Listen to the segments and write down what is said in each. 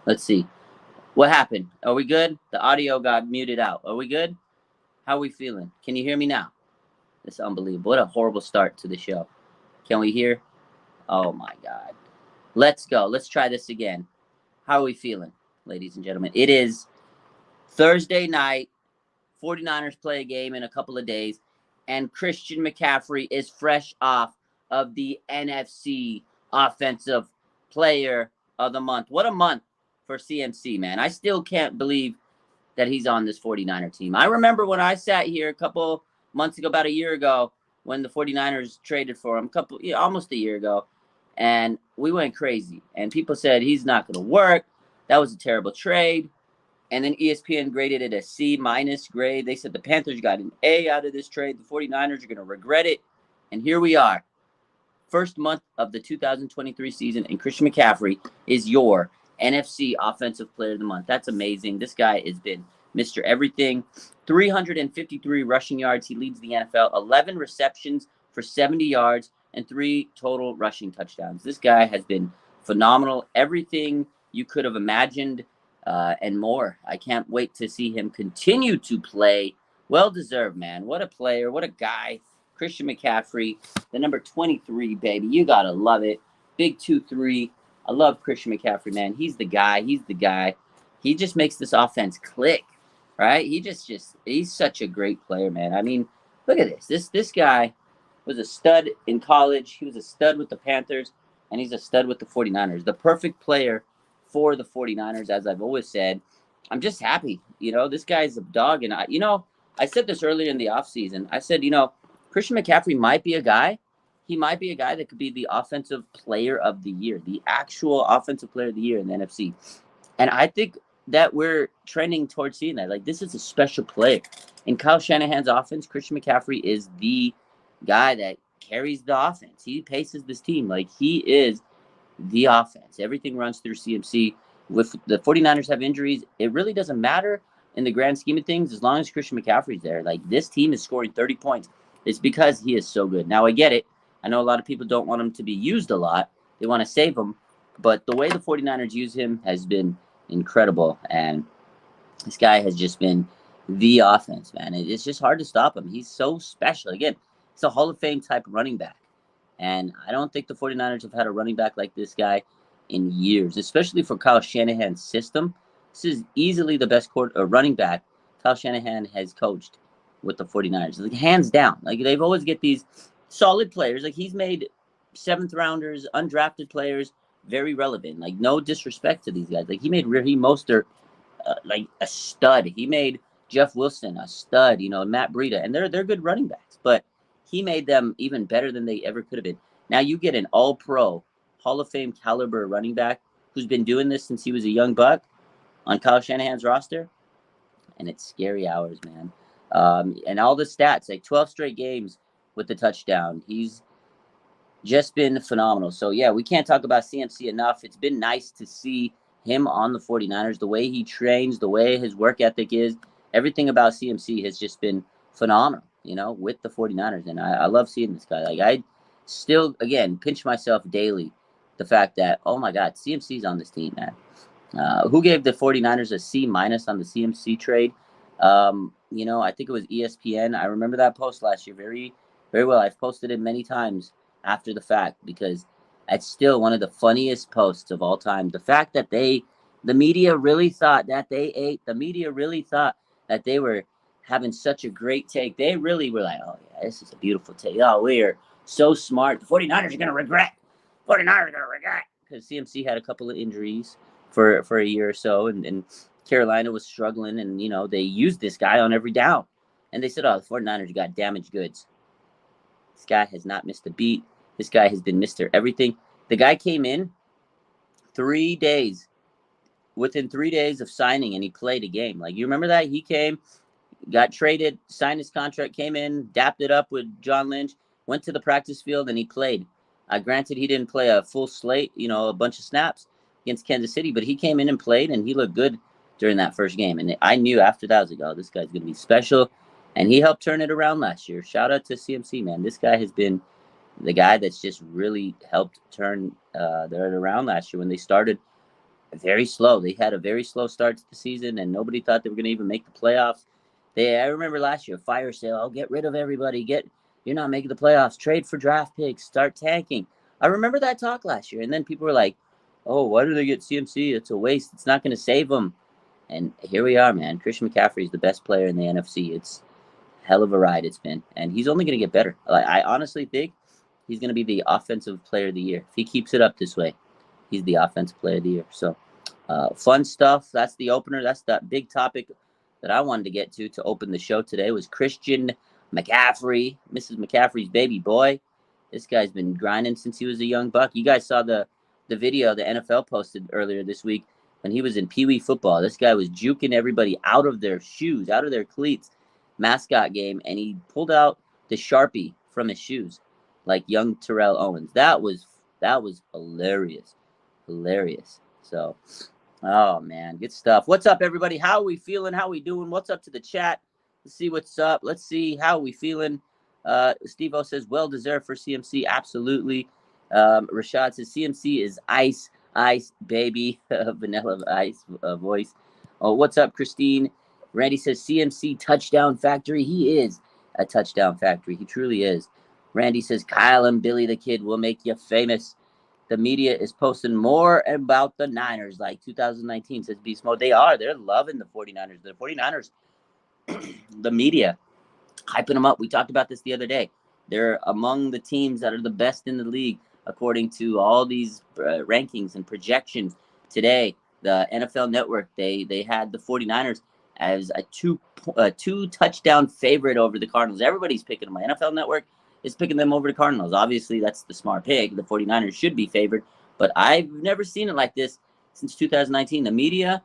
Let's see. What happened? Are we good? The audio got muted out. Are we good? How are we feeling? Can you hear me now? It's unbelievable. What a horrible start to the show. Can we hear? Oh my God. Let's go. Let's try this again. How are we feeling, ladies and gentlemen? It is Thursday night. 49ers play a game in a couple of days, and Christian McCaffrey is fresh off of the NFC Offensive Player of the Month. What a month for CMC, man. I still can't believe that he's on this 49er team. I remember when I sat here a couple months ago, about a year ago, when the 49ers traded for him, almost a year ago, and we went crazy. And people said he's not going to work. That was a terrible trade. And then ESPN graded it a C minus grade. They said the Panthers got an A out of this trade. The 49ers are going to regret it. And here we are. First month of the 2023 season, and Christian McCaffrey is your NFC Offensive Player of the Month. That's amazing. This guy has been Mr. Everything. 353 rushing yards. He leads the NFL. 11 receptions for 70 yards and 3 total rushing touchdowns. This guy has been phenomenal. Everything you could have imagined and more. I can't wait to see him continue to play. Well-deserved, man. What a player. What a guy. Christian McCaffrey, the number 23, baby. You got to love it. Big 2-3. I love Christian McCaffrey, man. He's the guy. He's the guy. He just makes this offense click, right? He's such a great player, man. I mean, look at this. This guy was a stud in college. He was a stud with the Panthers, and he's a stud with the 49ers. The perfect player for the 49ers, as I've always said. I'm just happy. This guy's a dog. And, I said this earlier in the offseason. I said, Christian McCaffrey might be a guy. He might be a guy that could be the offensive player of the year, the actual offensive player of the year in the NFC. And I think that we're trending towards seeing that. Like, this is a special player. In Kyle Shanahan's offense, Christian McCaffrey is the guy that carries the offense. He paces this team. Like, he is the offense. Everything runs through CMC. With the 49ers have injuries, it really doesn't matter in the grand scheme of things as long as Christian McCaffrey's there. Like, this team is scoring 30 points. It's because he is so good. Now, I get it. I know a lot of people don't want him to be used a lot. They want to save him. But the way the 49ers use him has been incredible. And this guy has just been the offense, man. It's just hard to stop him. He's so special. Again, he's a Hall of Fame type running back. And I don't think the 49ers have had a running back like this guy in years, especially for Kyle Shanahan's system. This is easily the best running back Kyle Shanahan has coached with the 49ers. Like, hands down. Like, they've always get these solid players. Like, he's made 7th rounders, undrafted players very relevant. Like, no disrespect to these guys. Like, he made Raheem Mostert like a stud. He made Jeff Wilson a stud, Matt Breida. And they're good running backs. But he made them even better than they ever could have been. Now you get an all-pro, Hall of Fame caliber running back who's been doing this since he was a young buck on Kyle Shanahan's roster. And it's scary hours, man. And all the stats, like 12 straight games with the touchdown. He's just been phenomenal. So, yeah, we can't talk about CMC enough. It's been nice to see him on the 49ers, the way he trains, the way his work ethic is. Everything about CMC has just been phenomenal, with the 49ers. And I love seeing this guy. Like, I still, again, pinch myself daily the fact that, oh, my God, CMC's on this team, man. Who gave the 49ers a C minus on the CMC trade? I think it was ESPN. I remember that post last year very, very well. I've posted it many times after the fact because it's still one of the funniest posts of all time. The fact that the media really thought that the media really thought that they were having such a great take. They really were like, oh, yeah, this is a beautiful take. Oh, we are so smart. The 49ers are going to regret. 49ers are going to regret. Because CMC had a couple of injuries for a year or so, and Carolina was struggling, and, they used this guy on every down. And they said, oh, the 49ers got damaged goods. This guy has not missed a beat. This guy has been Mr. Everything. The guy came in 3 days, within 3 days of signing, and he played a game. Like, you remember that? He came, got traded, signed his contract, came in, dapped it up with John Lynch, went to the practice field, and he played. Granted, he didn't play a full slate, a bunch of snaps against Kansas City, but he came in and played, and he looked good during that first game. And I knew after that, I was like, oh, this guy's going to be special. And he helped turn it around last year. Shout out to CMC, man. This guy has been the guy that's just really helped turn it around last year when they started very slow. They had a very slow start to the season, and nobody thought they were going to even make the playoffs. I remember last year, fire sale. Oh, get rid of everybody. You're not making the playoffs. Trade for draft picks. Start tanking. I remember that talk last year, and then people were like, "Oh, why do they get CMC? It's a waste. It's not going to save them." And here we are, man. Christian McCaffrey is the best player in the NFC. It's a hell of a ride it's been, and he's only going to get better. I honestly think he's going to be the offensive player of the year if he keeps it up this way. He's the offensive player of the year. So, fun stuff. That's the opener. That's that big topic that I wanted to get to open the show today was Christian McCaffrey, Mrs. McCaffrey's baby boy. This guy's been grinding since he was a young buck. You guys saw the video the NFL posted earlier this week when he was in Pee Wee football. This guy was juking everybody out of their shoes, out of their cleats, mascot game, and he pulled out the Sharpie from his shoes like young Terrell Owens. That was hilarious. So, oh man, good stuff. What's up, everybody? How are we feeling? How are we doing? What's up to the chat? Let's see what's up. Let's see how we feeling. Steve-O says, well deserved for CMC. Absolutely. Rashad says, CMC is ice, baby. Vanilla ice voice. Oh, what's up, Christine? Randy says, CMC touchdown factory. He is a touchdown factory. He truly is. Randy says, Kyle and Billy the Kid will make you famous. The media is posting more about the Niners like 2019, says Beast Mode. They are. They're loving the 49ers. The 49ers, the media, hyping them up. We talked about this the other day. They're among the teams that are the best in the league, according to all these rankings and projections. Today, the NFL Network, they had the 49ers as a two touchdown favorite over the Cardinals. Everybody's picking them. My NFL Network is picking them over the Cardinals. Obviously, that's the smart pick. The 49ers should be favored, but I've never seen it like this since 2019. The media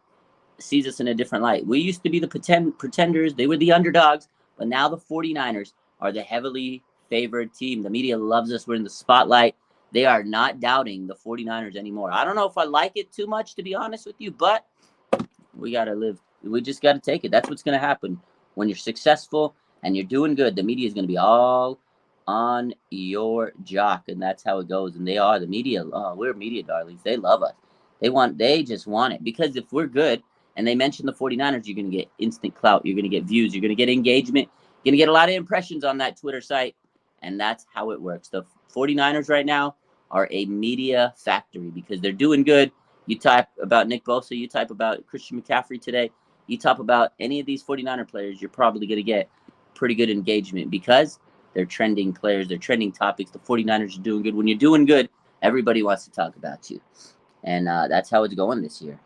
sees us in a different light. We used to be the pretenders. They were the underdogs, but now the 49ers are the heavily favored team. The media loves us. We're in the spotlight. They are not doubting the 49ers anymore. I don't know if I like it too much, to be honest with you, but we got to live. We just got to take it. That's what's going to happen. When you're successful and you're doing good, the media is going to be all on your jock, and that's how it goes. And they are the media. Oh, we're media darlings. They love us. They just want it, because if we're good and they mention the 49ers, you're going to get instant clout. You're going to get views. You're going to get engagement. You're going to get a lot of impressions on that Twitter site, and that's how it works. The 49ers right now are a media factory because they're doing good. You type about Nick Bosa, you type about Christian McCaffrey today, you talk about any of these 49er players, you're probably going to get pretty good engagement because they're trending players, they're trending topics. The 49ers are doing good. When you're doing good, everybody wants to talk about you. And that's how it's going this year.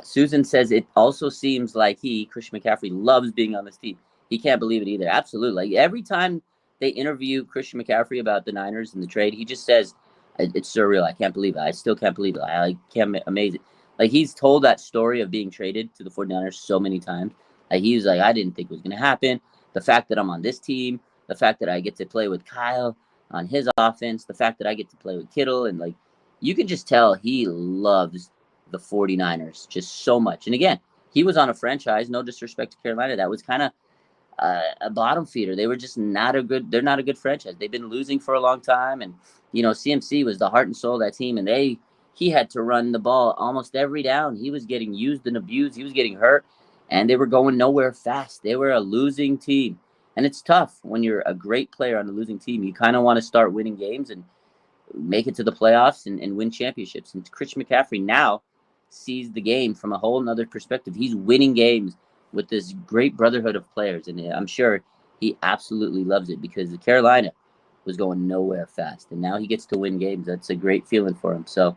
Susan says it also seems like Christian McCaffrey, loves being on this team. He can't believe it either. Absolutely. Like, every time they interview Christian McCaffrey about the Niners and the trade, he just says, it's surreal. I can't believe it. I still can't believe it. I can't, amazing. Like, he's told that story of being traded to the 49ers so many times. Like, he was like, I didn't think it was going to happen. The fact that I'm on this team, the fact that I get to play with Kyle on his offense, the fact that I get to play with Kittle, and like, you can just tell he loves the 49ers just so much. And again, he was on a franchise, no disrespect to Carolina, that was kind of a bottom feeder. They were just they're not a good franchise. They've been losing for a long time. And, CMC was the heart and soul of that team. And he had to run the ball almost every down. He was getting used and abused. He was getting hurt. And they were going nowhere fast. They were a losing team. And it's tough when you're a great player on a losing team. You kind of want to start winning games and make it to the playoffs and win championships. And Christian McCaffrey now sees the game from a whole nother perspective. He's winning games with this great brotherhood of players. And I'm sure he absolutely loves it because the Carolina was going nowhere fast. And now he gets to win games. That's a great feeling for him. So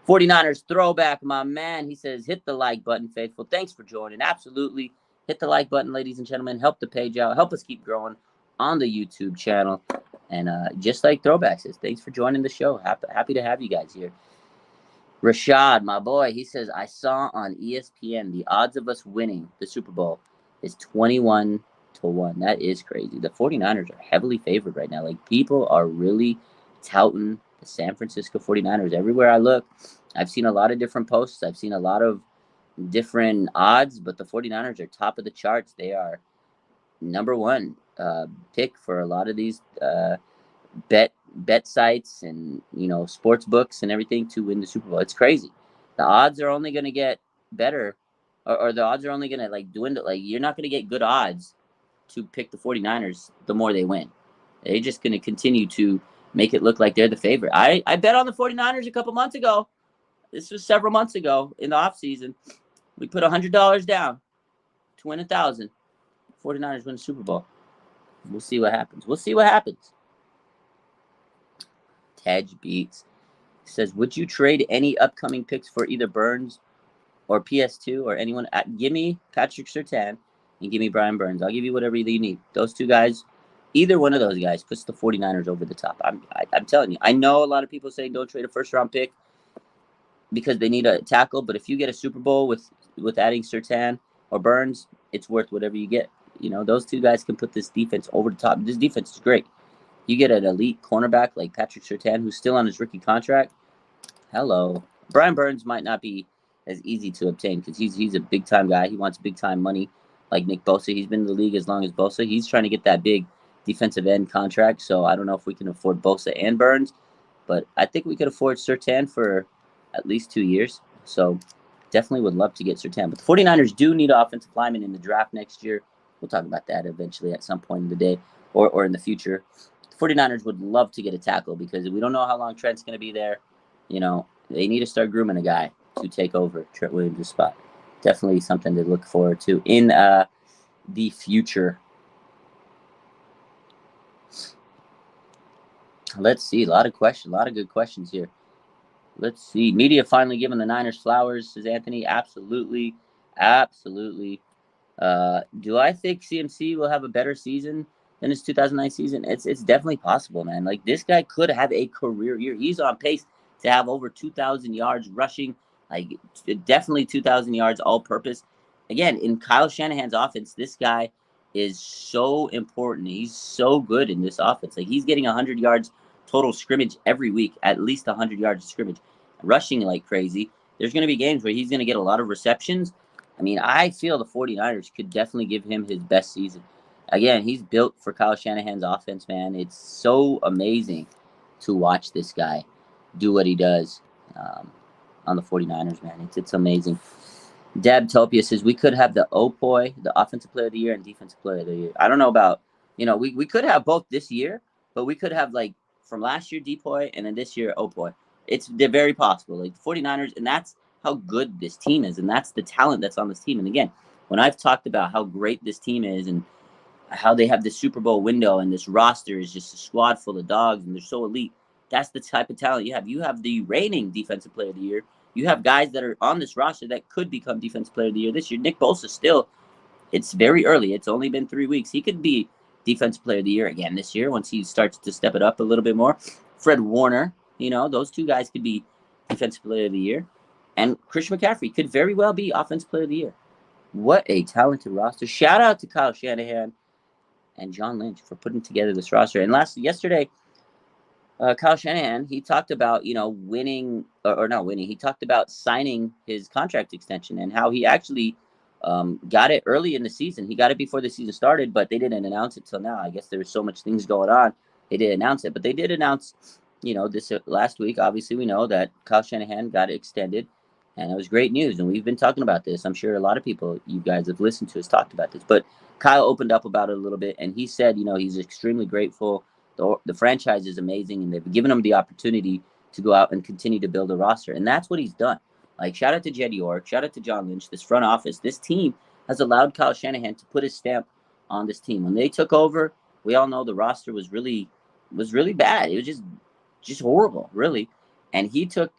49ers throwback, my man. He says, hit the like button, faithful. Thanks for joining. Absolutely. Hit the like button, ladies and gentlemen. Help the page out. Help us keep growing on the YouTube channel. And just like Throwback says, thanks for joining the show. Happy to have you guys here. Rashad, my boy, he says, I saw on ESPN the odds of us winning the Super Bowl is 21-1. That is crazy. The 49ers are heavily favored right now. Like, people are really touting the San Francisco 49ers. Everywhere I look, I've seen a lot of different posts. I've seen a lot of different odds, but the 49ers are top of the charts. They are number one pick for a lot of these bet sites and sports books and everything to win the Super Bowl. It's crazy. The odds are only going to get better, or the odds are only going to like dwindle. Like, you're not going to get good odds to pick the 49ers the more they win. They're just going to continue to make it look like they're the favorite. I bet on the 49ers a couple months ago. This was several months ago in the offseason. We put $100 down to win 1,000. 49ers win the Super Bowl. We'll see what happens. We'll see what happens. Tej Beats says, would you trade any upcoming picks for either Burns or PS2 or anyone? Give me Patrick Surtain and give me Brian Burns. I'll give you whatever you need. Those two guys, either one of those guys puts the 49ers over the top. I'm telling you. I know a lot of people say don't trade a first-round pick because they need a tackle, but if you get a Super Bowl with adding Surtain or Burns, it's worth whatever you get. You know, those two guys can put this defense over the top. This defense is great. You get an elite cornerback like Patrick Surtain, who's still on his rookie contract. Hello. Brian Burns might not be as easy to obtain because he's a big-time guy. He wants big-time money like Nick Bosa. He's been in the league as long as Bosa. He's trying to get that big defensive end contract, so I don't know if we can afford Bosa and Burns, but I think we could afford Surtain for at least 2 years. So definitely would love to get Surtain. But the 49ers do need offensive linemen in the draft next year. We'll talk about that eventually at some point in the day or in the future. The 49ers would love to get a tackle because we don't know how long Trent's going to be there. You know, they need to start grooming a guy to take over Trent Williams' spot. Definitely something to look forward to in the future. Let's see. A lot of good questions here. Let's see. Media finally giving the Niners flowers, says Anthony. Absolutely. Absolutely. Do I think CMC will have a better season than his 2009 season? It's definitely possible, man. Like, this guy could have a career year. He's on pace to have over 2,000 yards rushing, like definitely 2,000 yards all-purpose. Again, in Kyle Shanahan's offense, this guy is so important. He's so good in this offense. Like, he's getting 100 yards total scrimmage every week, at least 100 yards of scrimmage, rushing like crazy. There's going to be games where he's going to get a lot of receptions. I mean, I feel the 49ers could definitely give him his best season. Again, he's built for Kyle Shanahan's offense, man. It's so amazing to watch this guy do what he does on the 49ers, man. It's amazing. Dab Topia says we could have the Opoy, the offensive player of the year and defensive player of the year. I don't know about, we could have both this year, but we could have, like, from last year Depoy and then this year Opoy. They're very possible. Like, the 49ers, and that's how good this team is, and that's the talent that's on this team. And again, when I've talked about how great this team is and how they have this Super Bowl window and this roster is just a squad full of dogs and they're so elite, that's the type of talent you have. You have the reigning defensive player of the year. You have guys that are on this roster that could become defensive player of the year this year. Nick Bosa still, it's very early. It's only been 3 weeks. He could be defensive player of the year again this year once he starts to step it up a little bit more. Fred Warner, those two guys could be defensive player of the year. And Christian McCaffrey could very well be offensive player of the year. What a talented roster. Shout out to Kyle Shanahan and John Lynch for putting together this roster. And yesterday, Kyle Shanahan, he talked about, winning or not winning. He talked about signing his contract extension and how he actually got it early in the season. He got it before the season started, but they didn't announce it till now. I guess there was so much things going on. They didn't announce it, but they did announce, this last week. Obviously, we know that Kyle Shanahan got it extended, and it was great news. And we've been talking about this. I'm sure a lot of people you guys have listened to us talked about this, but Kyle opened up about it a little bit, and he said, he's extremely grateful. The franchise is amazing, and they've given him the opportunity to go out and continue to build a roster. And that's what he's done. Like, shout out to Jed York, shout out to John Lynch, this front office. This team has allowed Kyle Shanahan to put his stamp on this team. When they took over, we all know the roster was really bad. It was just horrible, really. And he took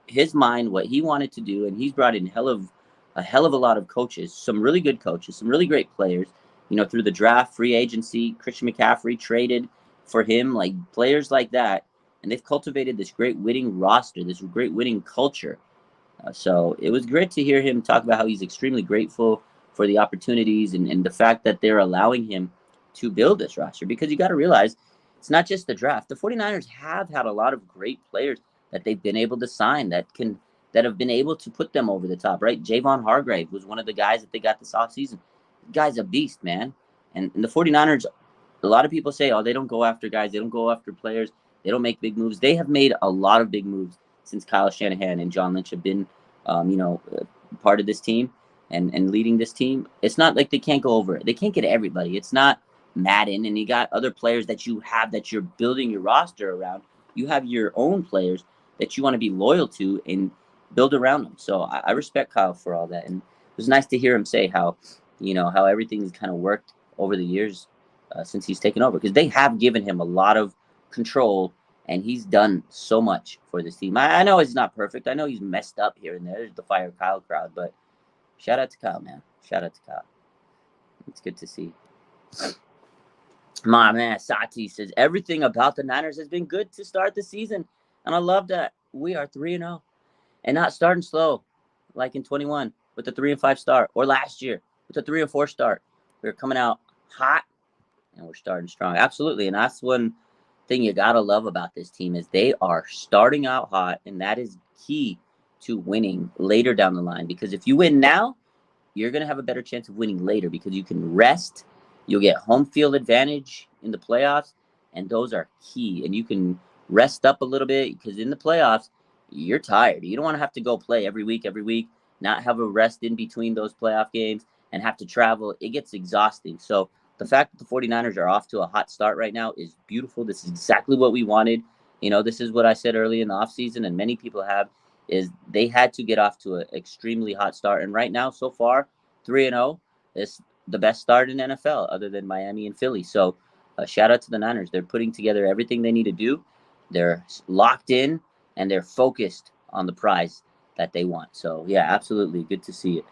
his mind, what he wanted to do, and he's brought in a hell of a lot of coaches, some really good coaches, some really great players, through the draft, free agency. Christian McCaffrey traded for him, like players like that, and they've cultivated this great winning roster, this great winning culture. So it was great to hear him talk about how he's extremely grateful for the opportunities and the fact that they're allowing him to build this roster, because you got to realize it's not just the draft. The 49ers have had a lot of great players that they've been able to sign that have been able to put them over the top, right? Javon Hargrave was one of the guys that they got this offseason. The guy's a beast, man. And the 49ers, a lot of people say, they don't go after guys. They don't go after players. They don't make big moves. They have made a lot of big moves since Kyle Shanahan and John Lynch have been part of this team and leading this team. It's not like they can't go over it. They can't get everybody. It's not Madden, and you got other players that you have that you're building your roster around. You have your own players that you want to be loyal to and build around them. So I respect Kyle for all that, and it was nice to hear him say how everything's kind of worked over the years since he's taken over, because they have given him a lot of control, and he's done so much for this team. I know he's not perfect. I know he's messed up here and there. There's the Fire Kyle crowd, but shout out to Kyle, man. Shout out to Kyle. It's good to see. My man, Sati says, everything about the Niners has been good to start the season. And I love that we are 3-0 and not starting slow like in 21 with the 3-5 start, or last year with the 3-4 start. We're coming out hot and we're starting strong. Absolutely. And that's one thing you got to love about this team is they are starting out hot, and that is key to winning later down the line, because if you win now, you're going to have a better chance of winning later because you can rest. You'll get home field advantage in the playoffs, and those are key. And you can rest up a little bit because in the playoffs, you're tired. You don't want to have to go play every week, not have a rest in between those playoff games and have to travel. It gets exhausting. So the fact that the 49ers are off to a hot start right now is beautiful. This is exactly what we wanted. This is what I said early in the offseason, and many people have, is they had to get off to an extremely hot start. And right now, so far, 3-0 is the best start in NFL other than Miami and Philly. So shout out to the Niners. They're putting together everything they need to do. They're locked in, and they're focused on the prize that they want. So, yeah, absolutely. Good to see it.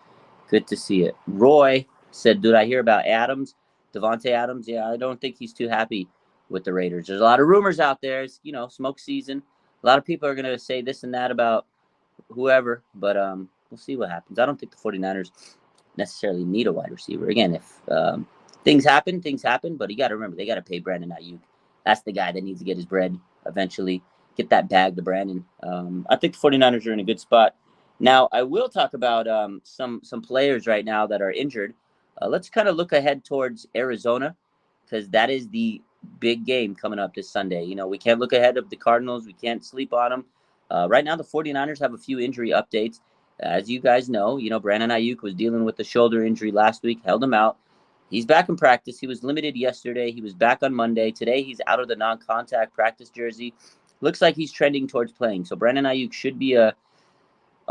Good to see it. Roy said, did I hear about Devontae Adams? Yeah, I don't think he's too happy with the Raiders. There's a lot of rumors out there. It's, smoke season. A lot of people are going to say this and that about whoever, but we'll see what happens. I don't think the 49ers necessarily need a wide receiver. Again, if things happen, but you got to remember, they got to pay Brandon Ayuk. That's the guy that needs to get his bread eventually, get that bag to Brandon. I think the 49ers are in a good spot. Now, I will talk about some players right now that are injured. Let's kind of look ahead towards Arizona, because that is the big game coming up this Sunday. We can't look ahead of the Cardinals. We can't sleep on them. Right now, the 49ers have a few injury updates. As you guys know, Brandon Ayuk was dealing with the shoulder injury last week, held him out. He's back in practice. He was limited yesterday. He was back on Monday. Today, he's out of the non-contact practice jersey. Looks like he's trending towards playing. So Brandon Ayuk should be a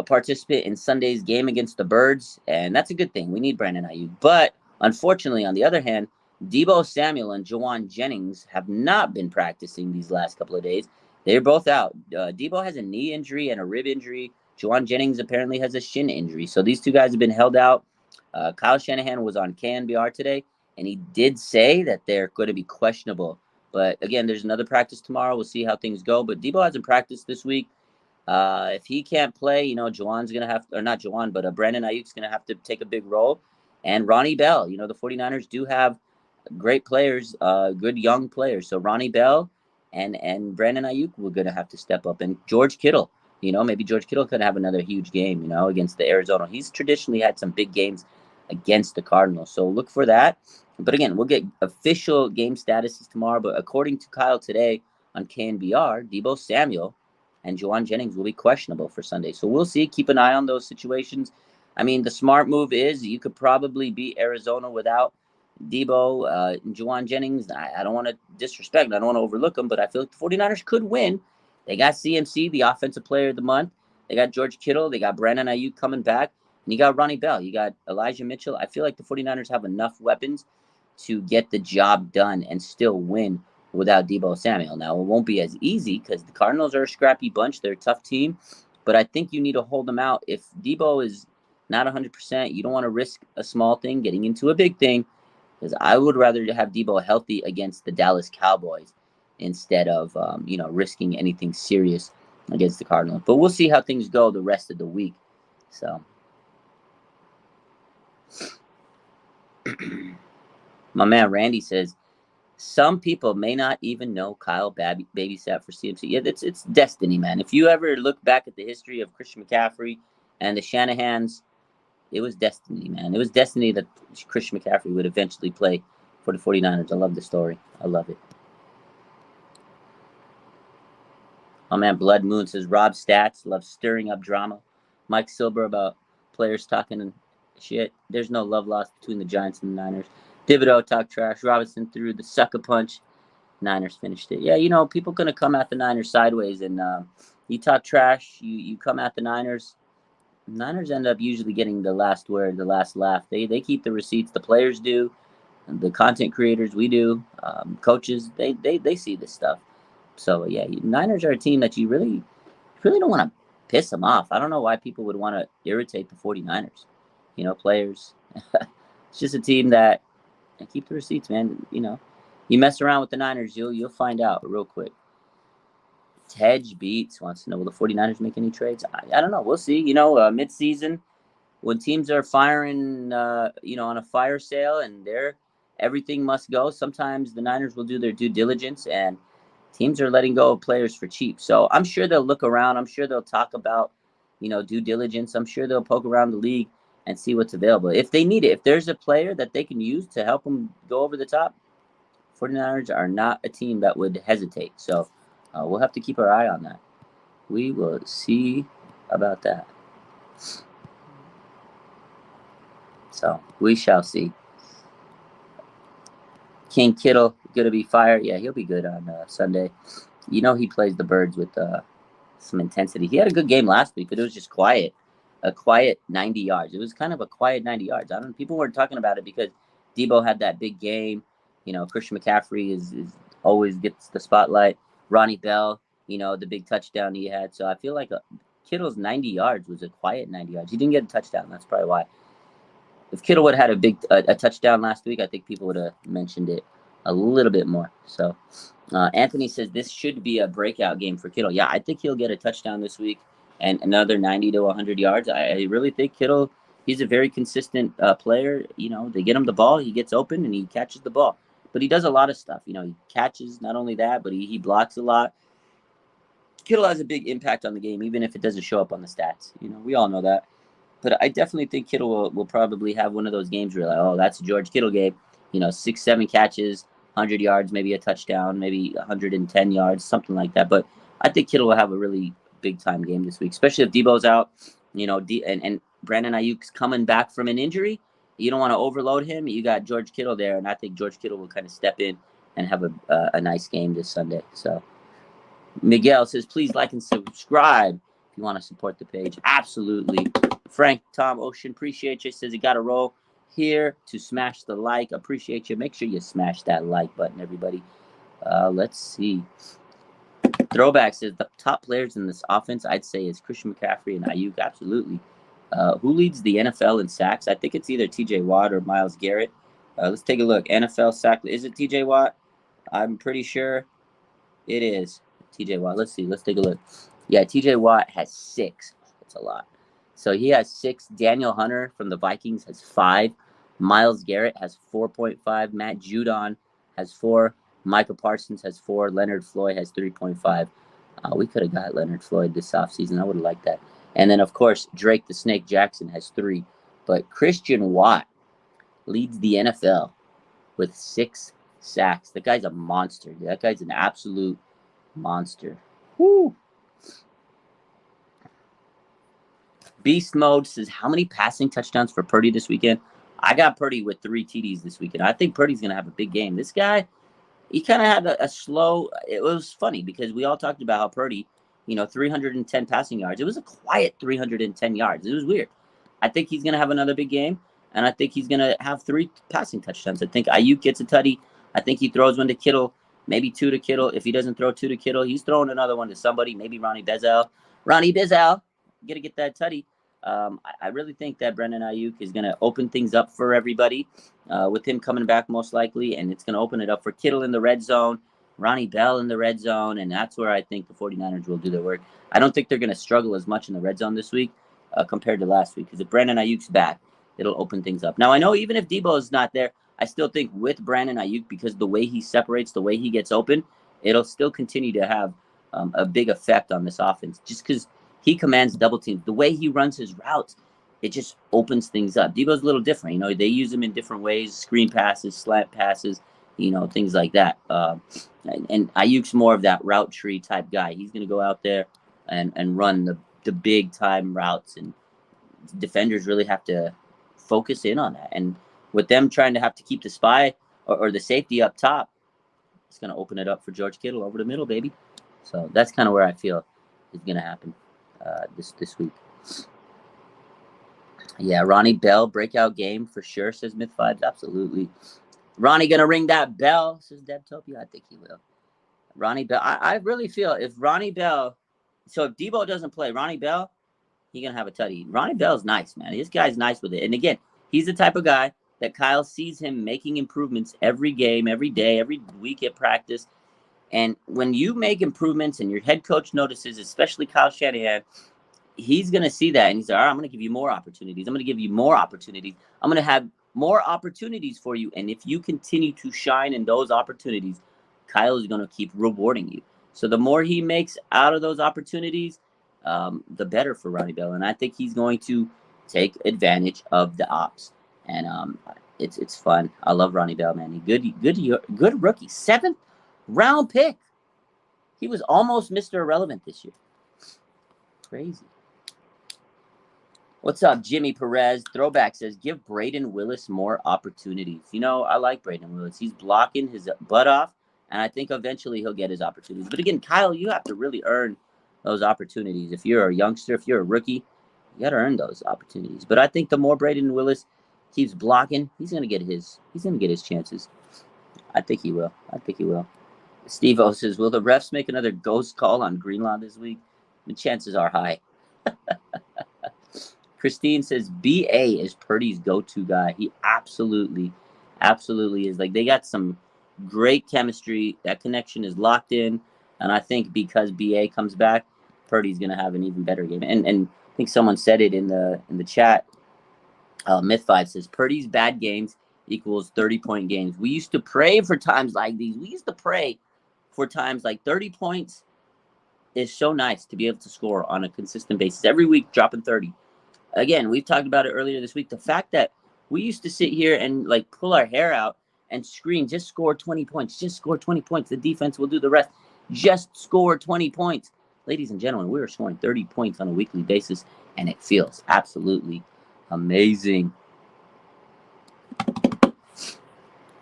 participant in Sunday's game against the Birds, and that's a good thing. We need Brandon Ayuk. But unfortunately, on the other hand, Deebo Samuel and Juwan Jennings have not been practicing these last couple of days. They're both out. Deebo has a knee injury and a rib injury. Juwan Jennings apparently has a shin injury. So these two guys have been held out. Kyle Shanahan was on KNBR today, and he did say that they're going to be questionable. But again, there's another practice tomorrow. We'll see how things go. But Deebo hasn't practiced this week. If he can't play, Juwan's going to have, or not Juwan, but Brandon Ayuk's going to have to take a big role. And Ronnie Bell, the 49ers do have great players, good young players. So Ronnie Bell and Brandon Ayuk were going to have to step up. And George Kittle, maybe George Kittle could have another huge game, against the Arizona. He's traditionally had some big games against the Cardinals. So look for that. But again, we'll get official game statuses tomorrow. But according to Kyle today on KNBR, Deebo Samuel and Juwan Jennings will be questionable for Sunday. So we'll see. Keep an eye on those situations. I mean, the smart move is you could probably beat Arizona without Deebo, Juwan Jennings. I don't want to disrespect. I don't want to overlook them, but I feel like the 49ers could win. They got CMC, the offensive player of the month. They got George Kittle. They got Brandon Ayuk coming back. And you got Ronnie Bell. You got Elijah Mitchell. I feel like the 49ers have enough weapons to get the job done and still win without Deebo Samuel. Now, it won't be as easy because the Cardinals are a scrappy bunch. They're a tough team. But I think you need to hold them out. If Deebo is not 100%, you don't want to risk a small thing getting into a big thing, because I would rather have Deebo healthy against the Dallas Cowboys instead of, risking anything serious against the Cardinals. But we'll see how things go the rest of the week. So, my man Randy says, some people may not even know Kyle babysat for CMC. Yeah, it's destiny, man. If you ever look back at the history of Christian McCaffrey and the Shanahans, it was destiny, man. It was destiny that Christian McCaffrey would eventually play for the 49ers. I love the story. I love it. Oh, man, Blood Moon says, Rob Stats loves stirring up drama. Mike Silver about players talking shit. There's no love lost between the Giants and the Niners. Thibodeau talked trash. Robinson threw the sucker punch. Niners finished it. Yeah, people going to come at the Niners sideways, and you talk trash, you come at the Niners. Niners end up usually getting the last word, the last laugh. They keep the receipts. The players do. The content creators, we do. Coaches, they see this stuff. So, yeah, Niners are a team that you really don't want to piss them off. I don't know why people would want to irritate the 49ers. Players. It's just a team that keep the receipts, man. You mess around with the Niners, you'll find out real quick. Tej Beats wants to know, will the 49ers make any trades? I don't know. We'll see. Mid-season, when teams are firing, on a fire sale and everything must go, sometimes the Niners will do their due diligence, and teams are letting go of players for cheap. So I'm sure they'll look around. I'm sure they'll talk about, due diligence. I'm sure they'll poke around the league and see what's available. If they need it, if there's a player that they can use to help them go over the top, 49ers are not a team that would hesitate. So we'll have to keep our eye on that. We will see about that. So we shall see. King Kittle going to be fired. Yeah, he'll be good on Sunday. He plays the Birds with some intensity. He had a good game last week, but it was just quiet. A quiet 90 yards. It was kind of a quiet 90 yards. People weren't talking about it because Debo had that big game. Christian McCaffrey is always gets the spotlight. Ronnie Bell, the big touchdown he had. So I feel like Kittle's 90 yards was a quiet 90 yards. He didn't get a touchdown. That's probably why. If Kittle would have had a touchdown last week, I think people would have mentioned it a little bit more. So Anthony says this should be a breakout game for Kittle. Yeah, I think he'll get a touchdown this week and another 90 to 100 yards. I really think Kittle, he's a very consistent player. They get him the ball, he gets open, and he catches the ball. But he does a lot of stuff. He catches, not only that, but he blocks a lot. Kittle has a big impact on the game, even if it doesn't show up on the stats. We all know that. But I definitely think Kittle will probably have one of those games where you're like, oh, that's a George Kittle game. 6-7 catches, 100 yards, maybe a touchdown, maybe 110 yards, something like that. But I think Kittle will have a really big-time game this week, especially if Debo's out, and Brandon Ayuk's coming back from an injury. You don't want to overload him. You got George Kittle there, and I think George Kittle will kind of step in and have a nice game this Sunday. So Miguel says, please like and subscribe if you want to support the page. Absolutely. Frank Tom Ocean, appreciate you. Says you got to roll here to smash the like. Appreciate you. Make sure you smash that like button, everybody. Let's see. Throwback says the top players in this offense, I'd say, is Christian McCaffrey and Ayuk. Absolutely. Who leads the NFL in sacks? I think it's either TJ Watt or Myles Garrett. Let's take a look. NFL sack. Is it TJ Watt? I'm pretty sure it is TJ Watt. Let's see. Let's take a look. Yeah, TJ Watt has 6. That's a lot. So he has 6. Daniel Hunter from the Vikings has 5. Myles Garrett has 4.5. Matt Judon has 4. Micah Parsons has 4. Leonard Floyd has 3.5. We could have got Leonard Floyd this offseason. I would have liked that. And then, of course, Drake the Snake Jackson has 3. But Christian Watt leads the NFL with 6 sacks. The guy's a monster. That guy's an absolute monster. Woo! Beast Mode says, how many passing touchdowns for Purdy this weekend? I got Purdy with 3 TDs this weekend. I think Purdy's going to have a big game. This guy, he kind of had a slow – it was funny because we all talked about how Purdy, 310 passing yards. It was a quiet 310 yards. It was weird. I think he's going to have another big game, and I think he's going to have 3 passing touchdowns. I think Ayuk gets a tutty. I think he throws one to Kittle, maybe 2 to Kittle. If he doesn't throw 2 to Kittle, he's throwing another one to somebody, maybe Ronnie Bezel. Ronnie Bezel, got to get that tutty. I really think that Brandon Ayuk is going to open things up for everybody with him coming back most likely, and it's going to open it up for Kittle in the red zone, Ronnie Bell in the red zone, and that's where I think the 49ers will do their work. I don't think they're going to struggle as much in the red zone this week compared to last week, because if Brandon Ayuk's back, it'll open things up. Now, I know even if Debo is not there, I still think with Brandon Ayuk, because the way he separates, the way he gets open, it'll still continue to have a big effect on this offense, just because he commands double teams. The way he runs his routes, it just opens things up. Debo's a little different. They use him in different ways, screen passes, slant passes, things like that. And Ayuk's more of that route tree type guy. He's going to go out there and run the the big time routes, and defenders really have to focus in on that. And with them trying to have to keep the spy or the safety up top, it's going to open it up for George Kittle over the middle, baby. So that's kind of where I feel is going to happen this week. Yeah, Ronnie Bell, breakout game for sure, says Myth Vibes. Absolutely. Ronnie going to ring that bell, says Debtopia. I think he will. Ronnie Bell, I really feel if Ronnie Bell, so if Debo doesn't play, Ronnie Bell, he's going to have a tutty. Ronnie Bell's nice, man. This guy's nice with it. And again, he's the type of guy that Kyle sees him making improvements every game, every day, every week at practice. And when you make improvements and your head coach notices, especially Kyle Shanahan, he's going to see that. And he's like, all right, I'm going to give you more opportunities. I'm going to give you more opportunities. I'm going to have more opportunities for you. And if you continue to shine in those opportunities, Kyle is going to keep rewarding you. So the more he makes out of those opportunities, the better for Ronnie Bell. And I think he's going to take advantage of the ops. And it's fun. I love Ronnie Bell, man. Good rookie. 7th round pick. He was almost Mr. Irrelevant this year. Crazy. What's up, Jimmy Perez? Throwback says, give Braden Willis more opportunities. You know, I like Braden Willis. He's blocking his butt off, and I think eventually he'll get his opportunities. But again, Kyle, you have to really earn those opportunities. If you're a youngster, if you're a rookie, you got to earn those opportunities. But I think the more Braden Willis keeps blocking, he's going to get his chances. I think he will. Steve O says, will the refs make another ghost call on Greenlaw this week? The chances are high. Christine says, BA is Purdy's go-to guy. He absolutely is. Like, they got some great chemistry. That connection is locked in. And I think because BA comes back, Purdy's going to have an even better game. And I think someone said it in the chat. Myth5 says, Purdy's bad games equals 30-point games. We used to pray for times like these. We used to pray for times like 30 points is so nice to be able to score on a consistent basis. Every week, dropping 30. Again, we've talked about it earlier this week. The fact that we used to sit here and like pull our hair out and scream, just score 20 points. Just score 20 points. The defense will do the rest. Just score 20 points. Ladies and gentlemen, we are scoring 30 points on a weekly basis, and it feels absolutely amazing.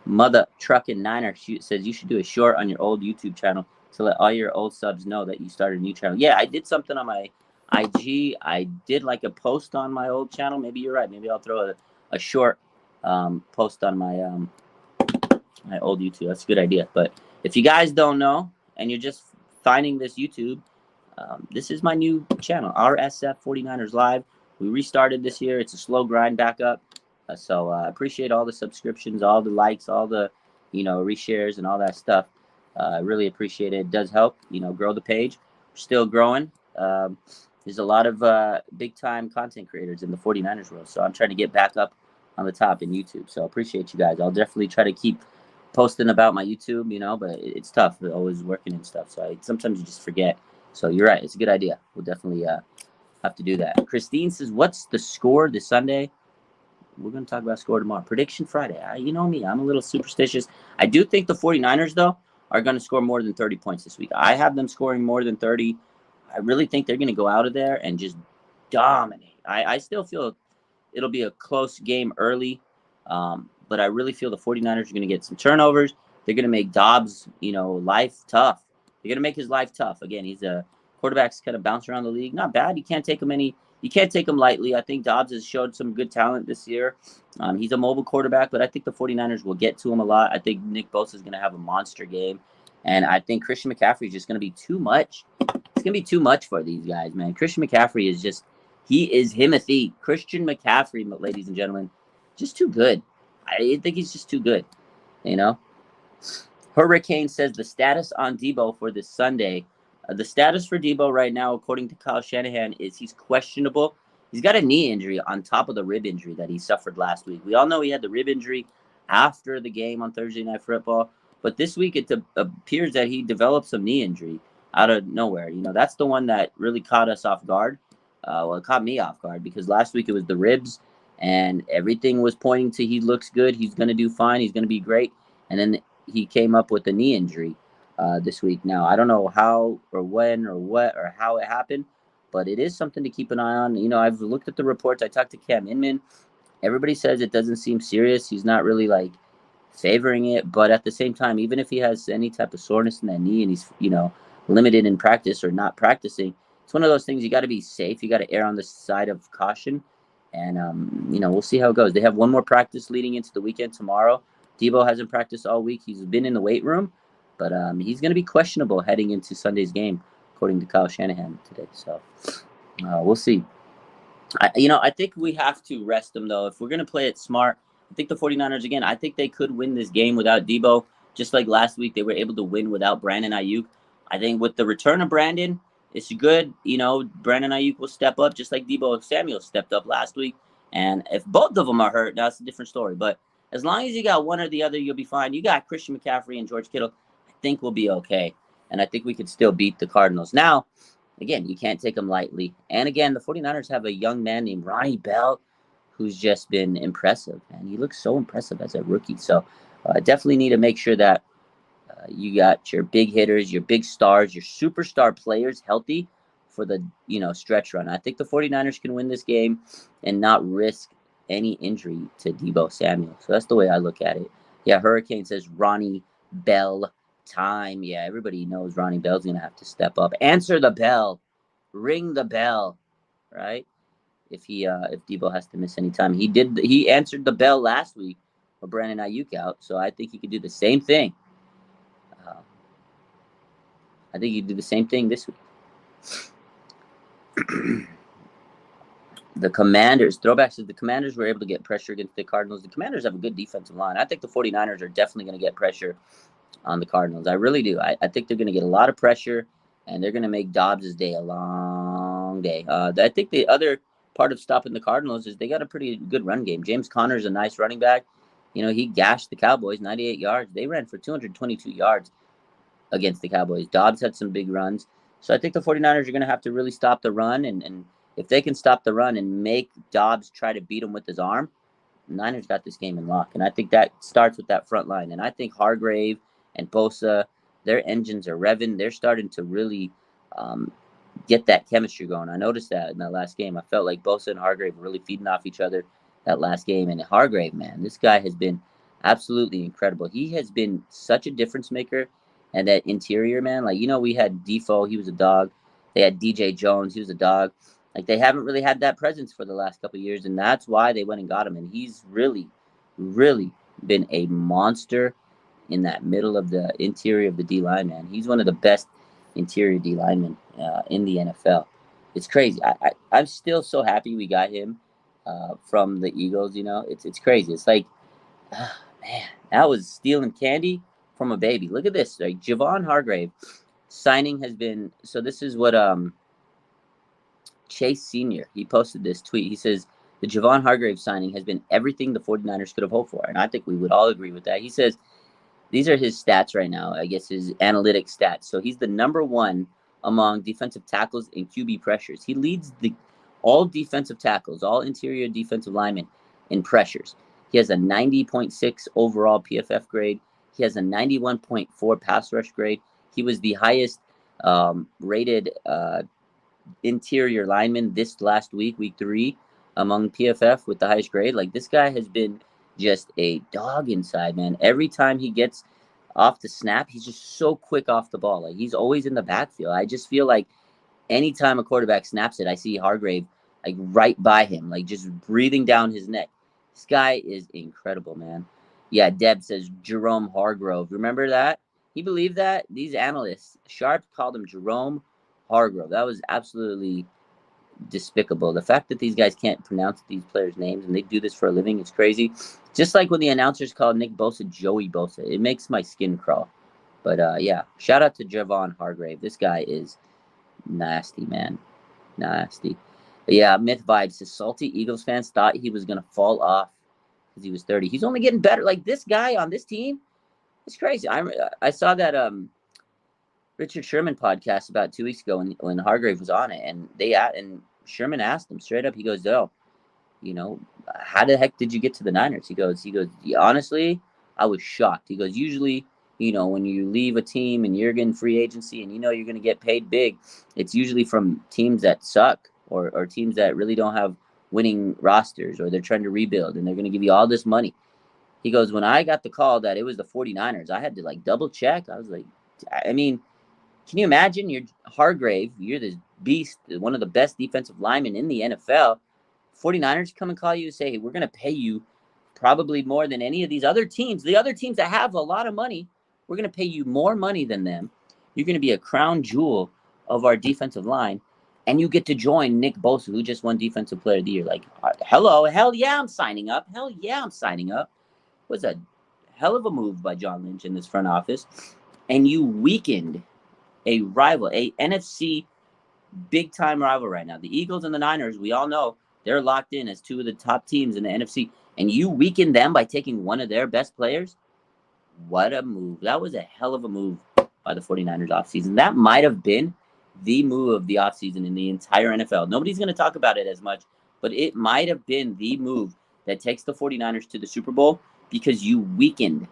Mother Truckin' Niner says you should do a short on your old YouTube channel to let all your old subs know that you started a new channel. Yeah, I did something on my IG. I did like a post on my old channel. Maybe you're right. Maybe I'll throw a short post on my my old YouTube. That's a good idea. But if you guys don't know and you're just finding this YouTube, this is my new channel, RSF 49ers Live. We restarted this year. It's a slow grind back up. So I appreciate all the subscriptions, all the likes, all the, reshares and all that stuff. I really appreciate it. It does help, grow the page. We're still growing. There's a lot of big-time content creators in the 49ers world. So I'm trying to get back up on the top in YouTube. So I appreciate you guys. I'll definitely try to keep posting about my YouTube, but it's tough. We're always working and stuff. So sometimes you just forget. So you're right. It's a good idea. We'll definitely have to do that. Christine says, what's the score this Sunday? We're going to talk about score tomorrow. Prediction Friday. You know me. I'm a little superstitious. I do think the 49ers, though, are going to score more than 30 points this week. I have them scoring more than 30. I really think they're going to go out of there and just dominate. I still feel it'll be a close game early, but I really feel the 49ers are going to get some turnovers. They're going to make Dobbs, life tough. They're going to make his life tough. Again, he's a quarterback's kind of bounce around the league. Not bad. You can't take him lightly. I think Dobbs has showed some good talent this year. He's a mobile quarterback, but I think the 49ers will get to him a lot. I think Nick Bosa is going to have a monster game. And I think Christian McCaffrey is just going to be too much. It's going to be too much for these guys, man. Christian McCaffrey is he is Timothy. Christian McCaffrey, ladies and gentlemen, just too good. I think he's just too good, Hurricane says the status on Debo for this Sunday. The status for Debo right now, according to Kyle Shanahan, is he's questionable. He's got a knee injury on top of the rib injury that he suffered last week. We all know he had the rib injury after the game on Thursday Night Football. But this week it appears that he developed some knee injury out of nowhere. That's the one that really caught us off guard. It caught me off guard because last week it was the ribs and everything was pointing to he looks good. He's going to do fine. He's going to be great. And then he came up with a knee injury this week. Now, I don't know how or when or what or how it happened, but it is something to keep an eye on. I've looked at the reports. I talked to Cam Inman. Everybody says it doesn't seem serious. He's not really like favoring it, but at the same time, even if he has any type of soreness in that knee and he's limited in practice or not practicing, it's one of those things you got to be safe. You got to err on the side of caution, and we'll see how it goes. They have one more practice leading into the weekend tomorrow. Debo hasn't practiced all week. He's been in the weight room, but he's going to be questionable heading into Sunday's game, according to Kyle Shanahan today. So we'll see. I think we have to rest him, though. If we're going to play it smart, I think the 49ers, again, I think they could win this game without Debo. Just like last week, they were able to win without Brandon Ayuk. I think with the return of Brandon, it's good. Brandon Ayuk will step up just like Debo Samuel stepped up last week. And if both of them are hurt, that's a different story. But as long as you got one or the other, you'll be fine. You got Christian McCaffrey and George Kittle. I think we'll be okay. And I think we could still beat the Cardinals. Now, again, you can't take them lightly. And again, the 49ers have a young man named Ronnie Bell who's just been impressive. And he looks so impressive as a rookie. So definitely need to make sure that you got your big hitters, your big stars, your superstar players healthy for the stretch run. I think the 49ers can win this game and not risk any injury to Debo Samuel. So that's the way I look at it. Yeah, Hurricane says Ronnie Bell time. Yeah, everybody knows Ronnie Bell's going to have to step up. Answer the bell. Ring the bell, right? If Debo has to miss any time. He answered the bell last week with Brandon Ayuk out, so I think he could do the same thing. I think he'd do the same thing this week. The Commanders, Throwback says the Commanders were able to get pressure against the Cardinals. The Commanders have a good defensive line. I think the 49ers are definitely going to get pressure on the Cardinals. I really do. I think they're going to get a lot of pressure, and they're going to make Dobbs' day a long day. I think the other part of stopping the Cardinals is they got a pretty good run game. James Conner's a nice running back. He gashed the Cowboys, 98 yards. They ran for 222 yards against the Cowboys. Dobbs had some big runs. So I think the 49ers are going to have to really stop the run, and if they can stop the run and make Dobbs try to beat him with his arm, the Niners got this game in lock. And I think that starts with that front line. And I think Hargrave and Bosa, their engines are revving. They're starting to really get that chemistry going. I noticed that in that last game. I felt like Bosa and Hargrave were really feeding off each other that last game. And Hargrave, man, this guy has been absolutely incredible. He has been such a difference maker. And that interior, man, we had Defoe, he was a dog. They had DJ Jones, he was a dog. They haven't really had that presence for the last couple of years, and that's why they went and got him. And he's really, really been a monster in that middle of the interior of the D-line, man. He's one of the best interior D-linemen in the NFL. It's crazy. I'm still so happy we got him from the Eagles, It's crazy. It's like, man, that was stealing candy from a baby. Look at this. Javon Hargrave signing has been, so this is what Chase Sr., he posted this tweet. He says, the Javon Hargrave signing has been everything the 49ers could have hoped for. And I think we would all agree with that. He says, these are his stats right now, I guess his analytic stats. So he's the number one among defensive tackles in QB pressures. He leads all defensive tackles, all interior defensive linemen in pressures. He has a 90.6 overall PFF grade. He has a 91.4 pass rush grade. He was the highest rated interior lineman this last week, week 3, among PFF with the highest grade. This guy has been just a dog inside, man. Every time he gets off the snap, he's just so quick off the ball. He's always in the backfield. I just feel like anytime a quarterback snaps it, I see Hargrave right by him, just breathing down his neck. This guy is incredible, man. Yeah, Deb says Jerome Hargrove. Remember that? He believed that? These analysts, Sharp called him Jerome Hargrove. That was absolutely despicable. The fact that these guys can't pronounce these players' names and they do this for a living is crazy. Just like when the announcers called Nick Bosa Joey Bosa. It makes my skin crawl. But, yeah, shout out to Javon Hargrave. This guy is nasty, man. Nasty. But, yeah, Myth Vibes says salty Eagles fans thought he was going to fall off because he was 30. He's only getting better. This guy on this team, it's crazy. I saw that Richard Sherman podcast about 2 weeks ago when Hargrave was on it, and Sherman asked him straight up. He goes, "Oh, how the heck did you get to the Niners?" He goes, honestly, I was shocked. He goes, usually when you leave a team and you're getting free agency and you're going to get paid big, it's usually from teams that suck or teams that really don't have winning rosters, or they're trying to rebuild and they're going to give you all this money. He goes, when I got the call that it was the 49ers, I had to double check. I was like, I mean, can you imagine? You're Hargrave, you're this beast, one of the best defensive linemen in the NFL. 49ers come and call you and say, hey, we're going to pay you probably more than any of these other teams. The other teams that have a lot of money, we're going to pay you more money than them. You're going to be a crown jewel of our defensive line. And you get to join Nick Bosa, who just won Defensive Player of the Year. Hello, hell yeah, I'm signing up. Hell yeah, I'm signing up. It was a hell of a move by John Lynch in this front office. And you weakened a rival, a NFC big-time rival right now. The Eagles and the Niners, we all know, they're locked in as two of the top teams in the NFC. And you weaken them by taking one of their best players? What a move. That was a hell of a move by the 49ers offseason. That might have been the move of the offseason in the entire NFL. Nobody's going to talk about it as much, but it might have been the move that takes the 49ers to the Super Bowl because you weakened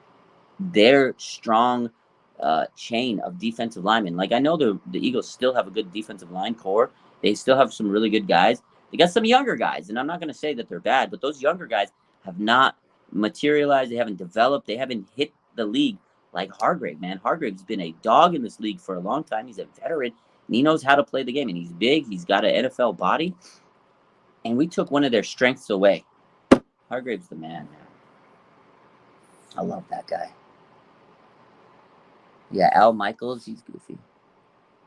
their strong chain of defensive linemen. I know the Eagles still have a good defensive line core. They still have some really good guys. They got some younger guys, and I'm not going to say that they're bad, but those younger guys have not materialized. They haven't developed. They haven't hit the league like Hargrave, man. Hargrave's been a dog in this league for a long time. He's a veteran, and he knows how to play the game, and he's big. He's got an NFL body, and we took one of their strengths away. Hargrave's the man. I love that guy. Yeah, Al Michaels, he's goofy.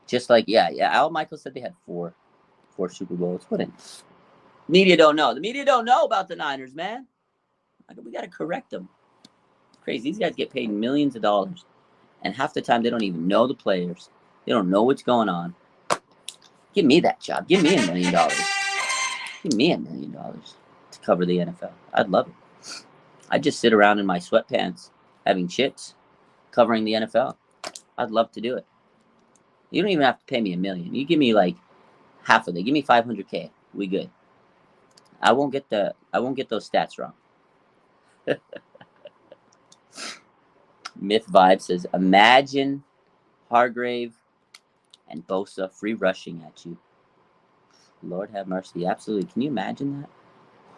Just Al Michaels said they had four Super Bowls. What media don't know. The media don't know about the Niners, man. We got to correct them. It's crazy. These guys get paid millions of dollars, and half the time they don't even know the players. They don't know what's going on. Give me that job. Give me $1 million. Give me $1 million to cover the NFL. I'd love it. I'd just sit around in my sweatpants having chits covering the NFL. I'd love to do it. You don't even have to pay me $1 million. You give me half of it. Give me $500K. We good. I won't get those stats wrong. Myth Vibe says, imagine Hargrave and Bosa free rushing at you. Lord have mercy. Absolutely. Can you imagine that?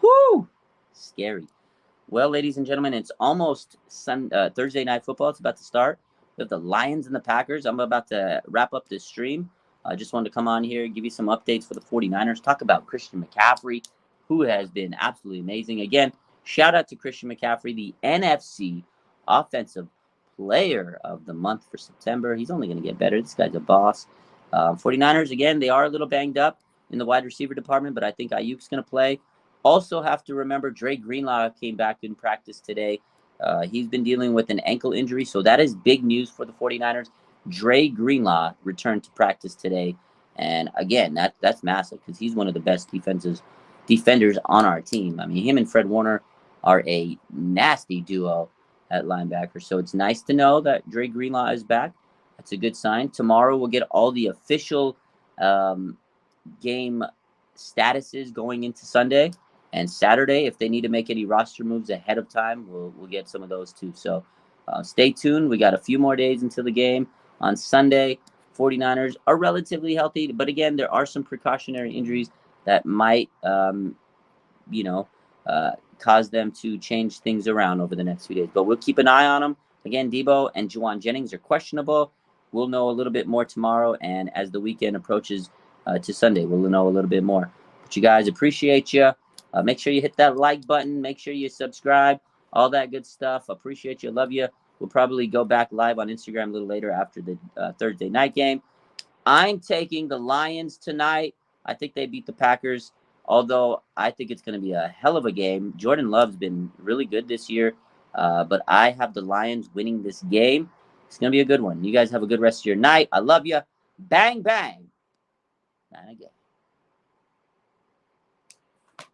Whoo! Scary. Well, ladies and gentlemen, it's almost Thursday Night Football. It's about to start. We have the Lions and the Packers. I'm about to wrap up this stream. I just wanted to come on here and give you some updates for the 49ers. Talk about Christian McCaffrey, who has been absolutely amazing. Again, shout out to Christian McCaffrey, the NFC Offensive Player of the Month for September. He's only going to get better. This guy's a boss. 49ers, again, they are a little banged up in the wide receiver department, but I think Ayuk's going to play. Also have to remember Dre Greenlaw came back in practice today. He's been dealing with an ankle injury, so that is big news for the 49ers. Dre Greenlaw returned to practice today, and again, that's massive because he's one of the best defenders on our team. I mean, him and Fred Warner are a nasty duo at linebacker, so it's nice to know that Dre Greenlaw is back. That's a good sign. Tomorrow we'll get all the official game statuses going into Sunday. And Saturday, if they need to make any roster moves ahead of time, we'll get some of those too. So stay tuned. We got a few more days until the game on Sunday. 49ers are relatively healthy, but again, there are some precautionary injuries that might, cause them to change things around over the next few days. But we'll keep an eye on them. Again, Debo and Juwan Jennings are questionable. We'll know a little bit more tomorrow, and as the weekend approaches to Sunday, we'll know a little bit more. But you guys, appreciate you. Make sure you hit that like button. Make sure you subscribe. All that good stuff. Appreciate you. Love you. We'll probably go back live on Instagram a little later after the Thursday night game. I'm taking the Lions tonight. I think they beat the Packers, although I think it's going to be a hell of a game. Jordan Love's been really good this year, but I have the Lions winning this game. It's going to be a good one. You guys have a good rest of your night. I love you. Bang, bang. And again.